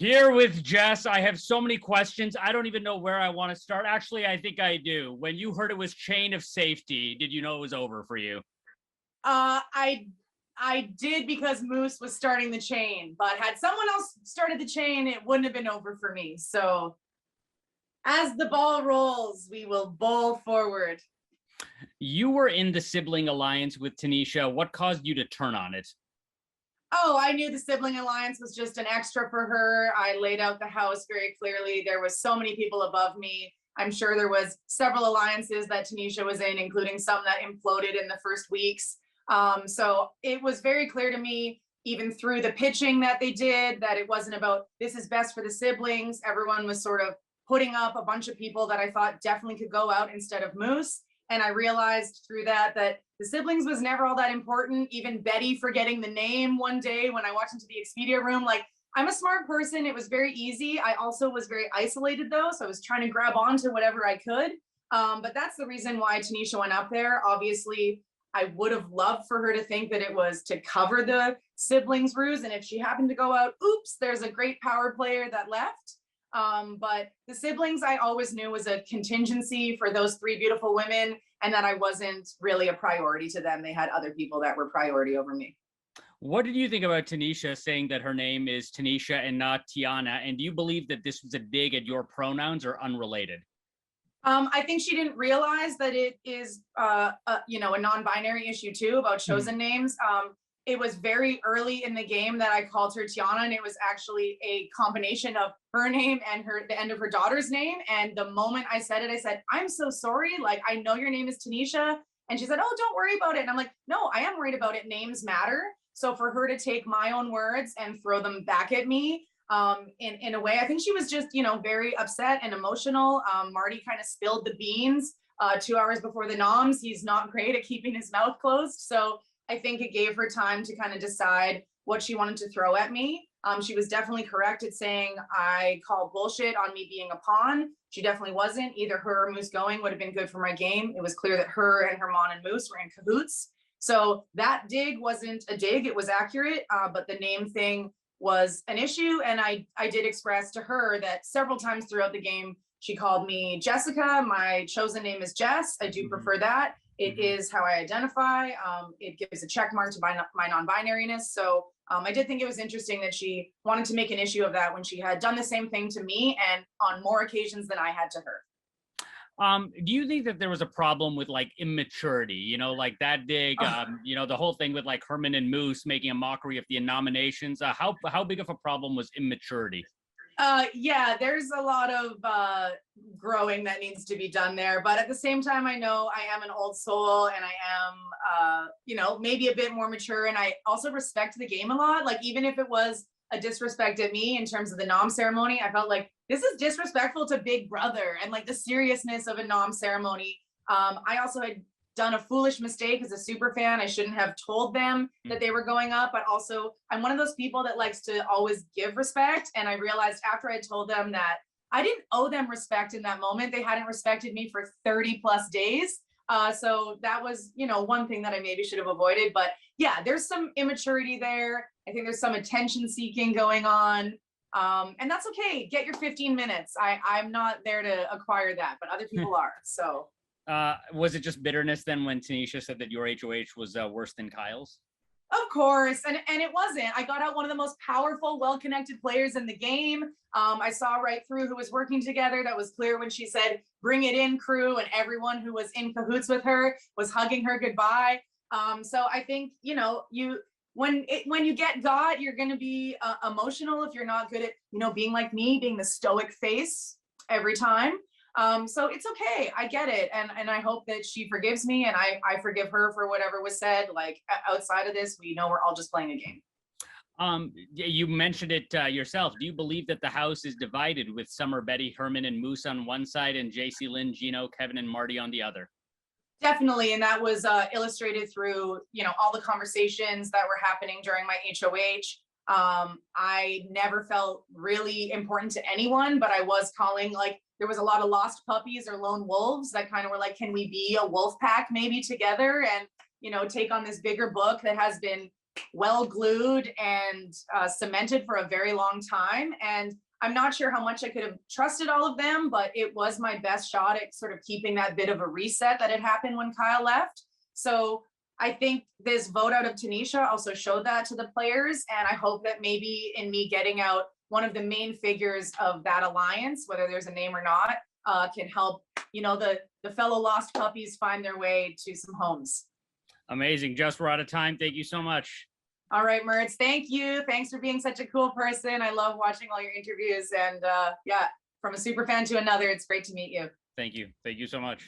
Here with Jess, I have so many questions. I don't even know where I want to start. Actually, I think I do. When you heard it was chain of safety, did you know it was over for you? I did because Moose was starting the chain, but had someone else started the chain, it wouldn't have been over for me. So as the ball rolls, we will bowl forward. You were in the sibling alliance with Tanisha. What caused you to turn on it? Oh, I knew the sibling alliance was just an extra for her. I laid out the house very clearly. There was so many people above me. I'm sure there was several alliances that Tanisha was in, including some that imploded in the first weeks. So it was very clear to me, even through the pitching that they did, that it wasn't about this is best for the siblings. Everyone was sort of putting up a bunch of people that I thought definitely could go out instead of Moose. And I realized through that the siblings was never all that important. Even Betty forgetting the name one day when I walked into the Expedia room, like, I'm a smart person. It was very easy. I also was very isolated though. So I was trying to grab onto whatever I could. But that's the reason why Tanisha went up there. Obviously, I would have loved for her to think that it was to cover the siblings' ruse. And if she happened to go out, oops, there's a great power player that left. But the siblings I always knew was a contingency for those three beautiful women, and that I wasn't really a priority to them. They had other people that were priority over me. What did you think about Tanisha saying that her name is Tanisha and not Tiana? And do you believe that this was a dig at your pronouns or unrelated? I think she didn't realize that it is, a non-binary issue too about chosen names. It was very early in the game that I called her Tiana, and it was actually a combination of her name and the end of her daughter's name. And the moment I said it, I said, "I'm so sorry. Like, I know your name is Tanisha." And she said, "Oh, don't worry about it." And I'm like, "No, I am worried about it. Names matter." So for her to take my own words and throw them back at me, in a way, I think she was just, very upset and emotional. Marty kind of spilled the beans 2 hours before the noms. He's not great at keeping his mouth closed. So I think it gave her time to kind of decide what she wanted to throw at me. She was definitely correct at saying I called bullshit on me being a pawn. She definitely wasn't. Either her or Moose going would have been good for my game. It was clear that her and Herman and Moose were in cahoots. So that dig wasn't a dig. It was accurate, but the name thing was an issue. And I did express to her that several times throughout the game, she called me Jessica. My chosen name is Jess. I do prefer that. It is how I identify. It gives a check mark to my non-binariness. So I did think it was interesting that she wanted to make an issue of that when she had done the same thing to me and on more occasions than I had to her. Do you think that there was a problem with like immaturity, like that dig, the whole thing with like Herman and Moose making a mockery of the nominations? How big of a problem was immaturity? Yeah, there's a lot of growing that needs to be done there. But at the same time, I know I am an old soul and I am, maybe a bit more mature. And I also respect the game a lot. Like, even if it was a disrespect at me in terms of the nom ceremony, I felt like this is disrespectful to Big Brother and like the seriousness of a nom ceremony. I also had done a foolish mistake as a super fan. I shouldn't have told them that they were going up, but also I'm one of those people that likes to always give respect. And I realized after I told them that I didn't owe them respect in that moment. They hadn't respected me for 30 plus days. So that was, one thing that I maybe should have avoided. But yeah, there's some immaturity there. I think there's some attention seeking going on. And that's okay. Get your 15 minutes. I'm not there to acquire that, but other people are. So was it just bitterness then when Tanisha said that your HOH was worse than Kyle's? Of course. And it wasn't. I got out one of the most powerful, well-connected players in the game. I saw right through who was working together. That was clear when she said, "Bring it in, crew," and everyone who was in cahoots with her was hugging her goodbye. So I think, when you get God, you're going to be emotional if you're not good at, being like me, being the stoic face every time. So it's okay. I get it. And I hope that she forgives me and I forgive her for whatever was said. Like, outside of this, we know we're all just playing a game. You mentioned it yourself. Do you believe that the house is divided with Summer, Betty, Herman, and Moose on one side and JC, Lynn, Gino, Kevin, and Marty on the other? Definitely. And that was illustrated through, all the conversations that were happening during my HOH. I never felt really important to anyone, but I was calling, like, there was a lot of lost puppies or lone wolves that kind of were like, can we be a wolf pack maybe together and, take on this bigger book that has been well glued and cemented for a very long time. And I'm not sure how much I could have trusted all of them, but it was my best shot at sort of keeping that bit of a reset that had happened when Kyle left. So I think this vote out of Tanisha also showed that to the players. And I hope that maybe in me getting out one of the main figures of that alliance, whether there's a name or not, can help, the fellow lost puppies find their way to some homes. Amazing. Just we're out of time. Thank you so much. All right, Murtz, thank you. Thanks for being such a cool person. I love watching all your interviews. And yeah, from a super fan to another, it's great to meet you. Thank you. Thank you so much.